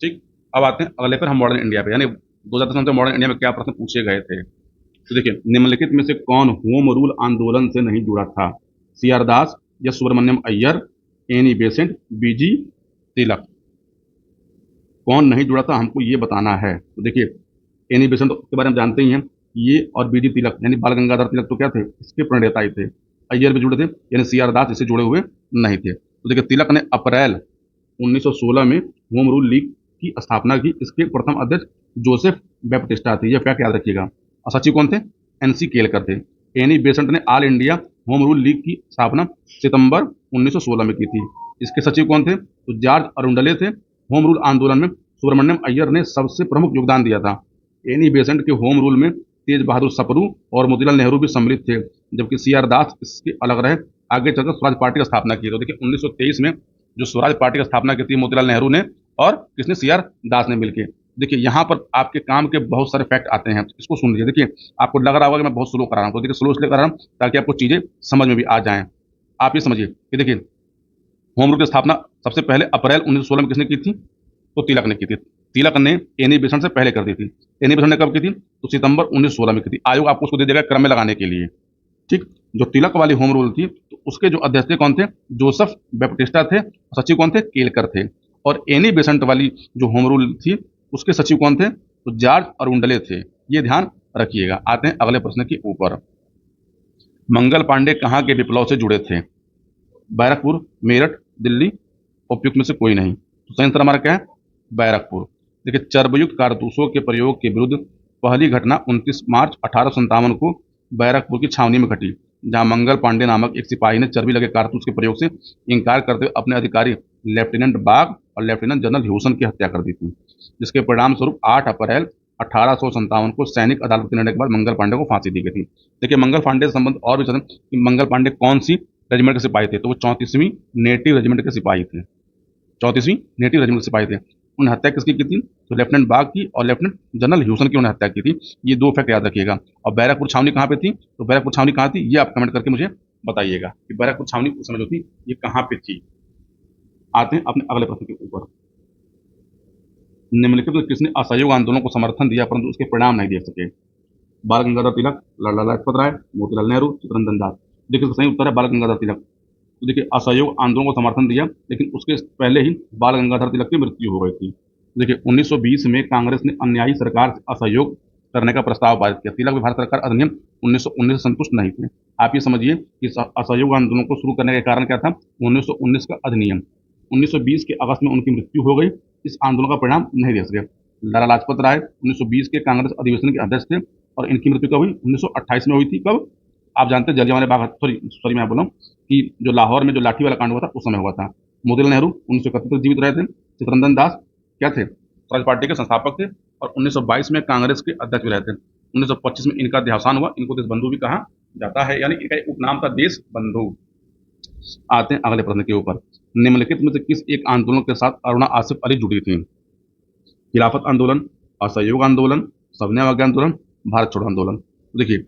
ठीक, अब आते हैं अगले पर, हम मॉडर्न इंडिया पे, यानी 2010 में मॉडर्न इंडिया में क्या प्रश्न पूछे गए थे। तो देखिए, निम्नलिखित में से कौन होम रूल आंदोलन से नहीं जुड़ा था? सी आर दास या सुब्रमण्यम अय्यर, एनी बेसेंट, बीजी तिलक। कौन नहीं जुड़ा था, हमको ये बताना है। तो देखिए, एनी बेसेंट के बारे में जानते ही हैं, ये और बीजी तिलक यानी बाल गंगाधर तिलक तो क्या थे? इसके प्रणेता ही थे। अय्यर भी जुड़े थे, यानी सी आर दास इससे जुड़े हुए नहीं थे। तो देखिए, तिलक ने अप्रैल 1916 में होम रूल लीग की स्थापना की। इसके प्रथम अध्यक्ष जोसेफ बैप्टिस्टा थे, यह फैक्ट याद रखिएगा। और सचिव कौन थे? एनसी केलकर थे। एनी बेसेंट ने all India home rule league की स्थापना सितंबर 1916 में की थी। इसके सचिव कौन थे? तो जॉर्ज अरुंडले थे। होम रूल आंदोलन में सुब्रमण्यम अय्यर ने सबसे प्रमुख योगदान दिया था। एनी बेसेंट के होम रूल में तेज बहादुर सप्रू और मोतीलाल नेहरू भी सम्मिलित थे, जबकि सी आर दास इसके अलग रहे। आगे चलकर स्वराज पार्टी की स्थापना की। तो देखिए, 1923 में जो स्वराज पार्टी की स्थापना की थी मोतीलाल नेहरू ने, और किसने? सी आर दास ने मिलकर। देखिए, यहाँ पर आपके काम के बहुत सारे फैक्ट आते हैं, इसको सुन लीजिए। देखिए, आपको लग रहा होगा कि मैं बहुत स्लो करा रहा हूँ, तो देखिए स्लो इसलिए करा रहा हूँ ताकि आपको चीजें समझ में भी आ जाएं। आप ये समझिए कि देखिए, होम रूल की स्थापना सबसे पहले अप्रैल 1916 में किसने की थी? तो तिलक ने की थी। तिलक ने एनी बेसेंट से पहले कर दी थी। एनी बेसेंट ने कब की थी? तो सितंबर 1916 में की थी। आयोग आपको उसको दे देगा क्रम में लगाने के लिए। ठीक, जो तिलक वाली होम रूल थी, तो उसके जो अध्यक्ष थे कौन थे? जोसेफ बैप्टिस्टा थे। सचिव कौन थे? केलकर थे। और एनी बेसेंट वाली जो होम रूल थी, उसके सचिव कौन थे? तो जॉर्ज अरुंडले थे। ये ध्यान रखिएगा। आते हैं अगले प्रश्न के ऊपर। मंगल पांडे कहाँ के विप्लव से जुड़े थे? बैरकपुर, मेरठ, दिल्ली, उपयुक्त में से कोई नहीं। तो सही आंसर हमारा क्या है? बैरकपुर। देखिए, चर्बयुक्त कारतूसों के प्रयोग के विरुद्ध पहली घटना 29 मार्च 1857 को बैरकपुर की छावनी में घटी, जहां मंगल पांडे नामक एक सिपाही ने चर्बी लगे कारतूस के प्रयोग से इनकार करते हुए अपने अधिकारी लेफ्टिनेंट बाग और लेफ्टिनेंट जनरल ह्यूसन की हत्या कर दी थी, जिसके परिणाम स्वरूप 8 अप्रैल 1857 को सैनिक अदालत के निर्णय के बाद मंगल पांडे को फांसी दी गई थी। देखिए, मंगल पांडे से संबंध और भी चलते हैं कि मंगल पांडे कौन सी रेजिमेंट के सिपाही थे? तो वो 34वीं नेटिव रेजिमेंट के सिपाही थे। 34वीं नेटिव रेजिमेंट के सिपाही थे। उन्हें हत्या किसकी की थी? तो लेफ्टिनेंट बाग की और लेफ्टिनेंट जनरल ह्यूसन की उन्हें हत्या की थी। ये दो फैक्ट याद रखिएगा। और बैरकपुर छावनी कहाँ पे थी? तो बैरकपुर छावनी कहाँ थी, ये आप कमेंट करके मुझे बताइएगा कि बैरकपुर छावनी उस समय जो थी ये कहाँ पे थी। आते हैं अपने अगले प्रश्न के ऊपर। निम्नलिखित में किसने असहयोग आंदोलन को समर्थन दिया परंतु उसके परिणाम नहीं देख सके? बाल गंगाधर तिलक, लाला लाजपत राय, मोतीलाल नेहरू, चित्तरंजन दास। देखिए, सही उत्तर है बाल गंगाधर तिलक। तो देखिए, असहयोग आंदोलन को समर्थन दिया, लेकिन उसके पहले ही बाल गंगाधर तिलक की मृत्यु हो गई थी। देखिए, 1920 में कांग्रेस ने अन्यायी सरकार से असहयोग करने का प्रस्ताव पारित किया। तिलक भी भारत सरकार अधिनियम 1919 से संतुष्ट नहीं थे। आप ये समझिए कि इस असहयोग आंदोलन को शुरू करने का कारण क्या था? 1919 का अधिनियम। 1920 के अगस्त में उनकी मृत्यु हो गई। इस आंदोलन का परिणाम नहीं दे सके। लाला लाजपत राय 1920 के कांग्रेस अधिवेशन के अध्यक्ष थे, और इनकी मृत्यु कब हुई? 1928 में हुई थी। कब? आप जानते हैं, जलियांवाला बाग, सॉरी मैं बोला कि जो लाहौर में जो लाठी वाला कांड हुआ था उस समय हुआ था। मोतीलाल नेहरू 1931 तक जीवित रहे थे। चित्तरंजन दास क्या थे? स्वराज पार्टी के संस्थापक थे, और 1922 में कांग्रेस के अध्यक्ष भी रहे थे। 1925 में इनका देहावसान हुआ। इनको देशबंधु भी कहा जाता है, यानी इनका एक उपनाम था देशबंधु। आते हैं अगले प्रश्न के ऊपर। निम्नलिखित में से किस एक आंदोलन के साथ अरुणा आसिफ अली जुड़ी थी? खिलाफत आंदोलन, असहयोग आंदोलन, सविनय अवज्ञा आंदोलन, भारत छोड़ो आंदोलन। तो देखिए,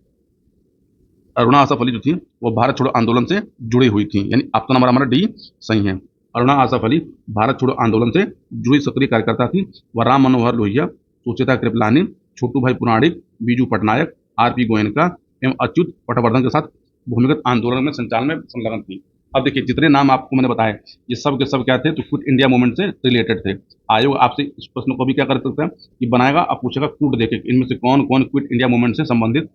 अरुणा आसफ अली जो थी वो भारत छोड़ो आंदोलन से जुड़ी हुई थी, यानी ऑप्शन नंबर हमारा डी सही है। अरुणा आसफ अली भारत छोड़ो आंदोलन से जुड़ी सक्रिय कार्यकर्ता थी। वह राम मनोहर लोहिया, सुचेता कृपलानी, छोटू भाई पुराणिक, बीजू पटनायक, आरपी गोयनका एवं अच्युत पटवर्धन के साथ भूमिगत आंदोलन में संचालन में संलग्न थी। अब देखिए, जितने नाम आपको मैंने बताए ये सब के सब क्या थे? तो क्विट इंडिया मूवमेंट से रिलेटेड थे। आयोग आपसे इस प्रश्न को भी क्या कर सकता है कि बनाएगा, आप पूछेगा कूट देखे इनमें से कौन कौन क्विट इंडिया मूवमेंट से संबंधित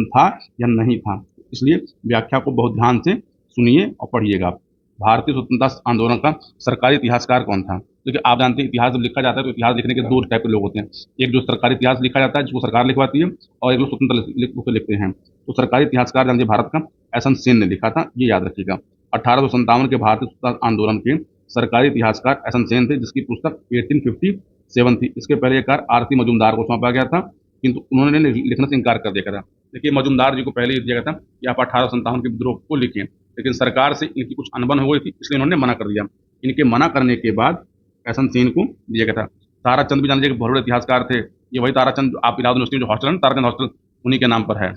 था या नहीं था। इसलिए व्याख्या को बहुत ध्यान से सुनिए और पढ़िएगा। भारतीय स्वतंत्रता आंदोलन का सरकारी इतिहासकार कौन था? देखिए, आप जानते हैं इतिहास जब लिखा जाता है तो इतिहास लिखने के दो टाइप के लोग होते हैं। एक जो सरकारी इतिहास लिखा जाता है जिसको सरकार लिखवाती है, और एक लोग स्वतंत्र लिखते हैं। तो सरकारी इतिहासकार जानते भारत का एस एन सेन ने लिखा था, ये याद रखिएगा। 1857 के भारतीय स्वतंत्रता आंदोलन के सरकारी इतिहासकार एस एन सेन थे, जिसकी पुस्तक 1857 थी। इसके पहले ये कार्य आरती मजूमदार को सौंपा गया था, किंतु उन्होंने लिखने से इनकार कर दिया था। देखिए, मजूमदार जी को पहले ये दिया गया था कि आप 1857 के विद्रोह को लिखें, लेकिन सरकार से इनकी कुछ अनबन हो गई थी, इसलिए उन्होंने मना कर दिया। इनके मना करने के बाद एस एन सेन को दिया गया था। ताराचंद भी जान लीजिए बहुत बड़े इतिहासकार थे। ये वही ताराचंद, आप इलाहाबाद यूनिवर्सिटी में जो हॉस्टल है ना, ताराचंद हॉस्टल, उन्हीं के नाम पर है।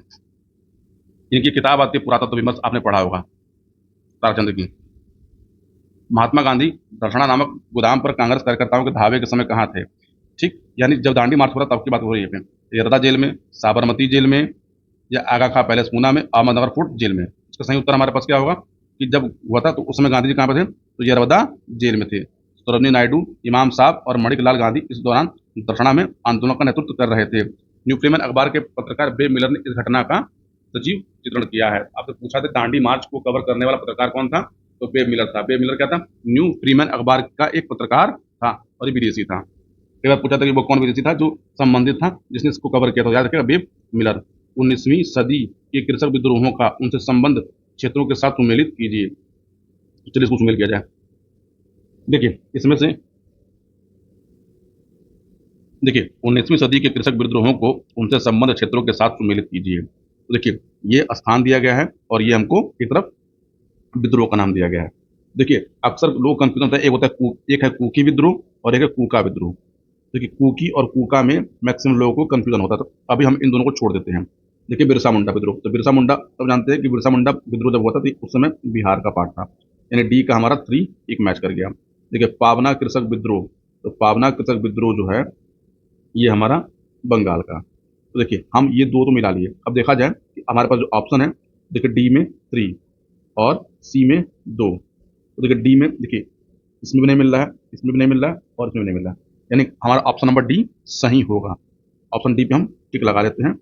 इनकी किताब आती है पुरातत्व विमर्श, आपने पढ़ा होगा, ताराचंद्र की। महात्मा गांधी दर्शना नामक गोदाम पर कांग्रेस कार्यकर्ताओं के धावे के समय कहाँ थे? ठीक, यानी जब दांडी मार्च हो रहा तब की बात हो रही है। यरदा जेल में, साबरमती जेल में, या आगा खां पैलेस पूना में, अहमदनगर फोर्ट जेल में। इसका सही उत्तर हमारे पास क्या होगा कि जब हुआ था तो उस समय गांधी जी कहाँ पे थे? तो यरवदा जेल में थे। सरोजनी नायडू, इमाम साहब और मणिक लाल गांधी इस दौरान दर्शना में आंदोलन का नेतृत्व कर रहे थे। न्यू फ्रीमैन अखबार के पत्रकार बे मिलर ने इस घटना का सजीव चित्रण किया है। आपसे पूछा था दांडी मार्च को कवर करने वाला पत्रकार कौन था? तो बे मिलर था। बे मिलर क्या था? न्यू फ्रीमैन अखबार का एक पत्रकार था और ये विदेशी था। एक बार पूछा था कि वो कौन विदेशी था जो संबंधित था जिसने इसको कवर किया था? याद रखिएगा, बे मिलर। 19वीं सदी के कृषक विद्रोहों का उनसे संबंध क्षेत्रों के साथ सुमेलित कीजिए। चलिए इसको सुमेल किया जाए। देखिए इसमें से, देखिए 19वीं सदी के कृषक विद्रोहों को उनसे संबंध क्षेत्रों के साथ सुमेलित कीजिए। तो देखिए ये स्थान दिया गया है और ये हमको एक तरफ विद्रोह का नाम दिया गया है। देखिए अक्सर लोग कंफ्यूजन होता है, एक होता है एक है कुकी विद्रोह और एक है कूका विद्रोह। देखिए कुकी और कूका में मैक्सिमम लोगों को कंफ्यूजन होता है, तो अभी हम इन दोनों को छोड़ देते हैं। देखिए बिरसा मुंडा विद्रोह, तो बिरसा मुंडा तब जानते हैं कि बिरसा मुंडा विद्रोह जब हुआ था तो उस समय बिहार का पार्ट था, यानी डी का हमारा 3 एक मैच कर गया। देखिए पावना कृषक विद्रोह, तो पावना कृषक विद्रोह जो है ये हमारा बंगाल का। तो देखिए हम ये दो तो मिला लिए। अब देखा जाए कि हमारे पास जो ऑप्शन है, देखिए डी में 3 और सी में 2। तो देखिए डी में, देखिए इसमें भी नहीं मिल रहा है, इसमें भी नहीं मिल रहा है और इसमें भी नहीं मिल रहा है, यानी हमारा ऑप्शन नंबर डी सही होगा। ऑप्शन डी पे हम टिक लगा देते हैं,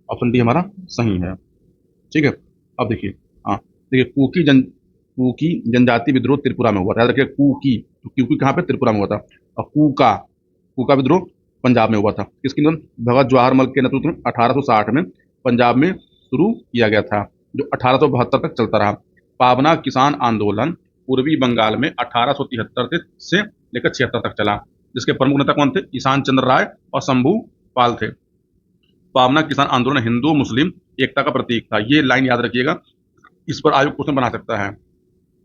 ऑप्शन डी हमारा सही है। ठीक है। अब देखिए, हाँ देखिए कुकी जनजाति विद्रोह त्रिपुरा में हुआ था। याद रखिए कुकी, तो क्योंकि कहाँ पे? त्रिपुरा में हुआ था। और कूका, कूका विद्रोह पंजाब में हुआ था। किसके अंदर? भगत जवाहर मल के नेतृत्व में 1860 में पंजाब में शुरू किया गया था, जो 1872 तक चलता रहा। पावना किसान आंदोलन पूर्वी बंगाल में 1873 से लेकर 76 तक चला, जिसके प्रमुख नेता कौन थे? ईशान चंद्र राय और शंभू पाल थे। पावना किसान आंदोलन हिंदू मुस्लिम एकता का प्रतीक था। ये लाइन याद रखिएगा, इस पर आयोग क्वेश्चन बना सकता है।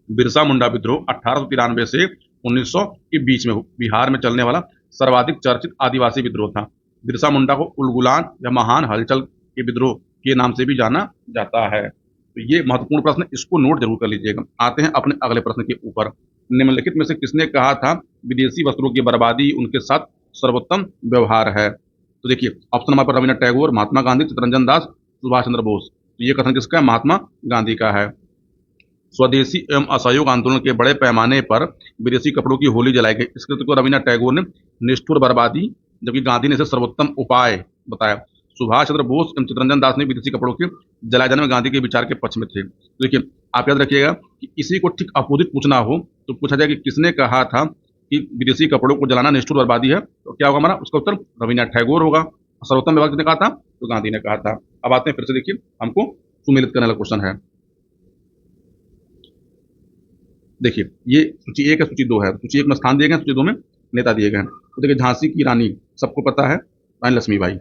बिरसा मुंडा विद्रोह 1893 से 1900 के बीच में बिहार में चलने वाला सर्वाधिक चर्चित आदिवासी विद्रोह था। बिरसा मुंडा को उलगुलान या महान हलचल के विद्रोह के नाम से भी जाना जाता है। तो ये महत्वपूर्ण प्रश्न, इसको नोट जरूर कर लीजिएगा। आते हैं अपने अगले प्रश्न के ऊपर। निम्नलिखित में से किसने कहा था विदेशी वस्त्रों की बर्बादी उनके साथ सर्वोत्तम व्यवहार है? तो देखिए ऑप्शन नंबर पर रविन्द्रनाथ टैगोर, महात्मा गांधी, चित्तरंजन दास, सुभाष चंद्र बोस। तो ये कथन किसका है? महात्मा गांधी का है। स्वदेशी एवं असहयोग आंदोलन के बड़े पैमाने पर विदेशी कपड़ों की होली जलाई गई। इस कृत्य को रविन्द्रनाथ टैगोर ने निष्ठुर बर्बादी, जबकि गांधी ने इसे सर्वोत्तम उपाय बताया। सुभाष चंद्र बोस एवं चित्तरंजन दास ने विदेशी कपड़ों के जलाए जाने में गांधी के विचार के पक्ष में थे। तो देखिए आप याद रखिएगा कि इसी को ठीक अपोजिट पूछना हो तो पूछा जाए कि किसने कहा था कि विदेशी कपड़ों को जलाना निष्ठुर बर्बादी है, तो क्या होगा हमारा? उसका उत्तर रविन्द्रनाथ टैगोर होगा। सर्वोत्तम व्यवहार किसने कहा था? तो गांधी ने कहा था। अब आते हैं फिर से, देखिए हमको सुमेलित करने वाला क्वेश्चन है। देखिए ये सूची 1 है, सूची 2 है। सूची 1 में स्थान दिए गए, सूची 2 में नेता दिए गए हैं। तो देखिए झांसी की रानी सबको पता है, रानी लक्ष्मीबाई।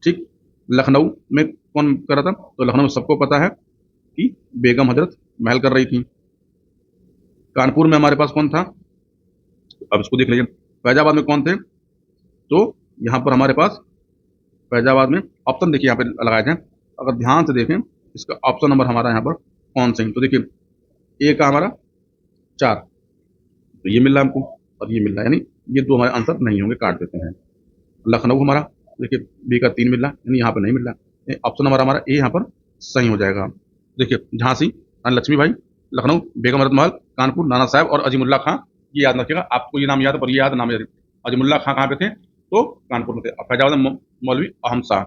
ठीक, लखनऊ में कौन कर रहा था? तो लखनऊ में सबको पता है कि बेगम हजरत महल कर रही थी। कानपुर में हमारे पास कौन था? अब इसको देख लीजिए। फैजाबाद में कौन थे? तो यहाँ पर हमारे पास फैजाबाद में ऑप्शन देखिए यहाँ पे लगाए थे, अगर ध्यान से देखें इसका ऑप्शन नंबर हमारा यहाँ पर कौन सिंह। तो देखिए ए का हमारा 4, तो ये मिल रहा है हमको और ये मिल रहा है, यानी ये 2 हमारे आंसर नहीं होंगे, काट देते हैं। लखनऊ हमारा देखिए बी का 3 मिल रहा है, यानी यहाँ पर नहीं मिल रहा है। ऑप्शन नंबर हमारा ए यहाँ पर सही हो जाएगा। देखिए झांसी रानी लक्ष्मीबाई, लखनऊ बेगम हजरत महल, कानपुर नाना साहब और अजीमुल्ला खां। ये याद रखिएगा, आपको ये नाम याद है पर ये याद नाम याद। अजीमुल्ला खां कहाँ पे थे? तो कानपुर में थे। फैजाबाद में मौलवी अहमद शाह।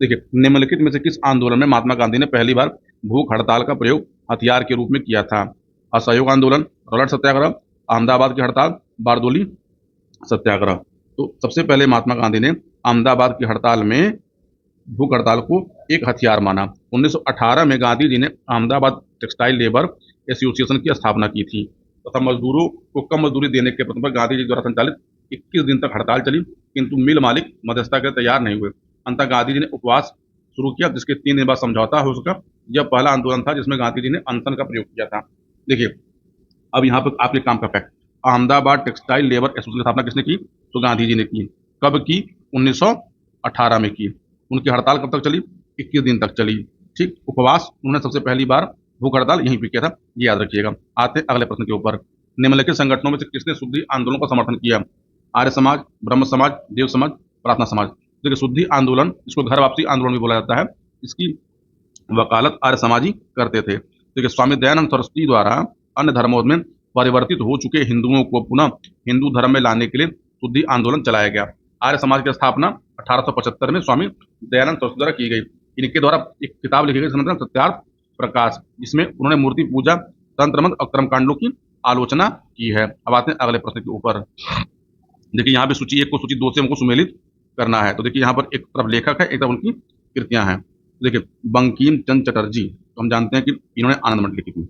देखिए निम्नलिखित में से किस आंदोलन में महात्मा गांधी ने पहली बार भूख हड़ताल का प्रयोग हथियार के रूप में किया था? असहयोग आंदोलन, रॉलेट सत्याग्रह, अहमदाबाद की हड़ताल, बारदोली सत्याग्रह। तो सबसे पहले महात्मा गांधी ने अहमदाबाद की हड़ताल में भूख हड़ताल को एक हथियार माना। 1918 में गांधी जी ने अहमदाबाद टेक्सटाइल लेबर एसोसिएशन की स्थापना की थी तथा मजदूरों को कम मजदूरी देने के प्रश्न पर गांधी जी द्वारा संचालित 21 दिन तक हड़ताल चली, किंतु मिल मालिक मध्यस्थता के तैयार नहीं हुए। अंततः गांधी जी ने उपवास शुरू किया, जिसके 3 दिन बाद समझौता हो सका। यह पहला आंदोलन था जिसमें गांधी जी ने अनशन का प्रयोग किया था। देखिए अब यहाँ पर आपके काम का fact, Ahmedabad textile labour association की स्थापना किसने की? तो गांधी जी ने की। कब की? 1918 में की। उनकी हड़ताल कब तक चली? 21 दिन तक चली। ठीक, उपवास उन्होंने सबसे पहली बार भूख हड़ताल यहीं पे किया था, ये याद रखिएगा। आते हैं अगले प्रश्न के ऊपर। निम्नलिखित संगठनों में से किसने शुद्धि आंदोलन का समर्थन किया? आर्य समाज, ब्रह्म समाज, देव समाज, प्रार्थना समाज। देखिए शुद्धि आंदोलन, इसको घर वापसी आंदोलन भी बोला जाता है, इसकी वकालत आर्य समाजी करते थे। देखिए स्वामी दयानंद सरस्वती द्वारा अन्य धर्मों में परिवर्तित हो चुके हिंदुओं को पुनः हिंदू धर्म में लाने के लिए शुद्धि आंदोलन चलाया गया। आर्य समाज की स्थापना 1875 में स्वामी दयानंद सरस्वती द्वारा की गई। इनके द्वारा एक किताब लिखी गई जिसका नाम सत्यार्थ प्रकाश, जिसमें उन्होंने मूर्ति पूजा, तंत्र मंत्र और कर्मकांडों की आलोचना की है। अब आते हैं अगले प्रश्न के ऊपर। देखिए यहाँ पे सूची 1 को सूची 2 से हमको सुमेलित करना है। तो देखिए यहाँ पर एक तरफ लेखक है, एक तरफ उनकी कृतियां हैं। देखिए बंकिम चंद्र चटर्जी, तो हम जानते हैं कि इन्होंने आनंद मठ लिखी थी।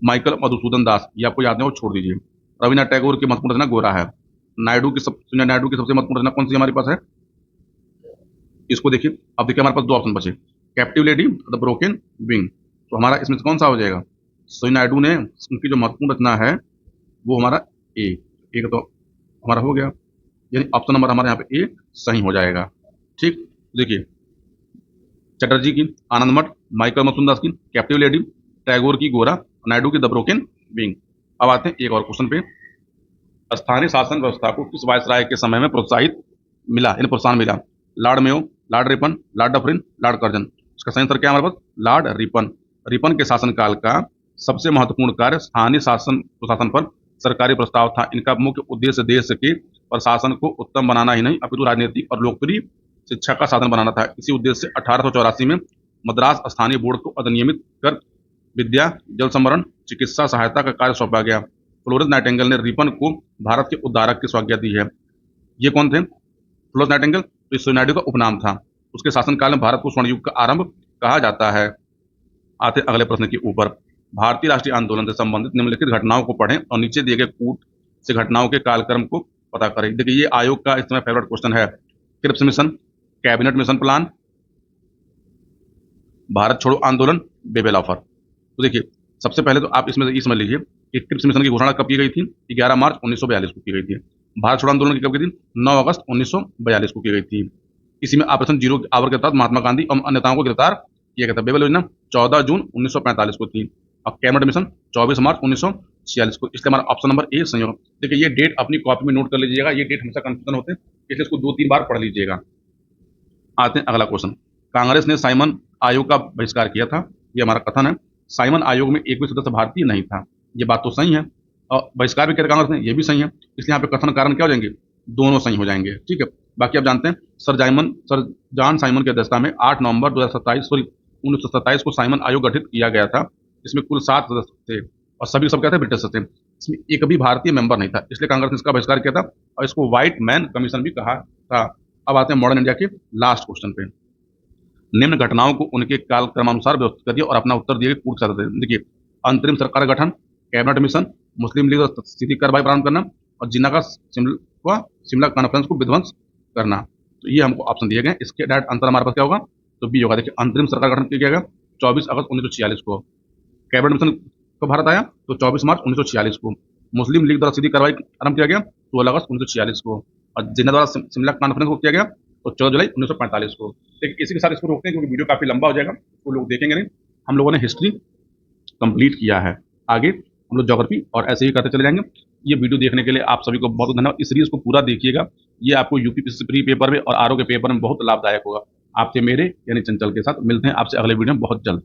माइकल मधुसूदन दास, ये आपको याद है, वो छोड़ दीजिए। रविन्द्रनाथ टैगोर की महत्वपूर्ण रचना गोरा है। नायडू की सबसे महत्वपूर्ण रचना कौन सी हमारे पास है? इसको देखिए। अब देखिए हमारे पास 2 ऑप्शन बचे, captive lady, the broken wing. तो हमारा इसमें से कौन सा हो जाएगा? सरोजिनी नायडू ने उनकी जो महत्वपूर्ण रचना है वो हमारा एक तो हमारा हो गया, यानी ऑप्शन नंबर हमारे यहाँ पे ए सही हो जाएगा। ठीक, देखिए चटर्जी की आनंद मठ, माइकल मधुसूदन दास की कैप्टिव लेडी, टैगोर की गोरा, नायडू की द ब्रोकन विंग। अब आते हैं एक और क्वेश्चन पे। स्थानीय शासन व्यवस्था को किस वायसराय के समय में प्रोत्साहन मिला? Lord Mayo, Lord Ripon, Lord Dufferin, Lord Curzon. इसका सही आंसर क्या है हमारे पास? Lord Ripon. रिपन के शासनकाल का सबसे महत्वपूर्ण कार्य स्थानीय शासन प्रशासन पर सरकारी प्रस्ताव था। इनका मुख्य उद्देश्य देश के प्रशासन को उत्तम बनाना ही नहीं अपितु राजनीतिक और लोकप्रिय शिक्षा का साधन बनाना था। इसी उद्देश्य से 1884 में मद्रास स्थानीय बोर्ड को अधिनियमित कर विद्या, जल संवरण, चिकित्सा सहायता का कार्य सौंपा गया। फ्लोरेंस नाइटिंगेल ने रिपन को भारत के उद्धारक की संज्ञा दी है। ये कौन थे? फ्लोरेंस नाइटिंगेल तो सरोजिनी नायडू का उपनाम था। उसके शासनकाल में भारत को स्वर्ण युग का आरंभ कहा जाता है। आते अगले प्रश्न के ऊपर। भारतीय राष्ट्रीय आंदोलन से संबंधित निम्नलिखित घटनाओं को पढ़ें और नीचे दिए गए कूट से घटनाओं के कालक्रम को पता करें। देखिए ये आयोग का इस समय फेवरेट क्वेश्चन है। Cripps mission, cabinet mission plan, Bharat छोड़ो आंदोलन, बेबेल ऑफर। तो देखिए सबसे पहले तो आप इसमें ये समझ लीजिए कि क्रिप्स मिशन की घोषणा कब की गई थी? 11 मार्च 1942 को की गई थी। भारत छोड़ो आंदोलन की कब की थी? 9 अगस्त 1942 को की गई थी। इसी में ऑपरेशन जीरो आवर के तहत महात्मा गांधी और अन्य नेताओं को गिरफ्तार किया गया था। बेबल योजना 14 जून 1945 को थी और कैबिनेट मिशन 24 मार्च 1946 को। इसलिए हमारा ऑप्शन नंबर ए सही होगा। देखिए ये डेट अपनी कॉपी में नोट कर लीजिएगा, ये डेट हमेशा कंफ्यूजन होते हैं, इसलिए इसको 2-3 बार पढ़ लीजिएगा। आते हैं अगला क्वेश्चन। कांग्रेस ने साइमन आयोग का बहिष्कार किया था, ये हमारा कथन है। साइमन आयोग में एक भी सदस्य भारतीय नहीं था, ये बात तो सही है, और बहिष्कार भी किया कांग्रेस ने, ये भी सही है। इसलिए यहाँ पे कथन कारण क्या हो जाएंगे? दोनों सही हो जाएंगे। ठीक है, बाकी आप जानते हैं सर जॉन साइमन की अध्यक्षता में 8 नवंबर 1927 को साइमन आयोग गठित किया गया था। इसमें कुल 7 सदस्य थे और सभी सब क्या थे? ब्रिटिश थे। इसमें एक भी भारतीय मेंबर नहीं था, इसलिए कांग्रेस ने इसका बहिष्कार किया था और इसको व्हाइट मैन कमीशन भी कहा था। अब आते हैं मॉडर्न इंडिया के लास्ट क्वेश्चन पे। निम्न घटनाओं को उनके काल क्रमानुसार व्यवस्थित करिए और अपना उत्तर दिए पूर्व साथ दें। देखिए अंतरिम सरकार गठन, कैबिनेट मिशन, मुस्लिम लीग और स्थिति कार्रवाई प्रारंभ करना और जिन्ना का शिमला कॉन्फ्रेंस को विध्वंस करना। तो ये हमको ऑप्शन दिए गए। इसके डायरेक्ट आंसर हमारे पास क्या होगा? तो बी होगा। देखिए अंतरिम सरकार गठन किया गया 24 अगस्त 1946 को। कैबिनेट मिशन कब भारत आया? तो 24 मार्च 1946 को। मुस्लिम लीग द्वारा सीधी कार्रवाई आरंभ किया गया 16 अगस्त 1946 को और जिन्ना द्वारा शिमला कॉन्फ्रेंस को किया गया तो 14 जुलाई 1945 को। देखिए इसी के साथ इसको रोकते हैं क्योंकि वीडियो काफी लंबा हो जाएगा, तो लोग देखेंगे नहीं। हम लोगों ने हिस्ट्री कंप्लीट किया है, आगे हम लोग ज्योग्राफी और ऐसे ही करते चले जाएंगे। ये वीडियो देखने के लिए आप सभी को बहुत धन्यवाद। इस सीरीज को पूरा देखिएगा, ये आपको यूपीपीएससी प्री पेपर में और आरओ के पेपर में बहुत लाभदायक होगा। आपसे मेरे यानी चंचल के साथ मिलते हैं आपसे अगले वीडियो में बहुत जल्द।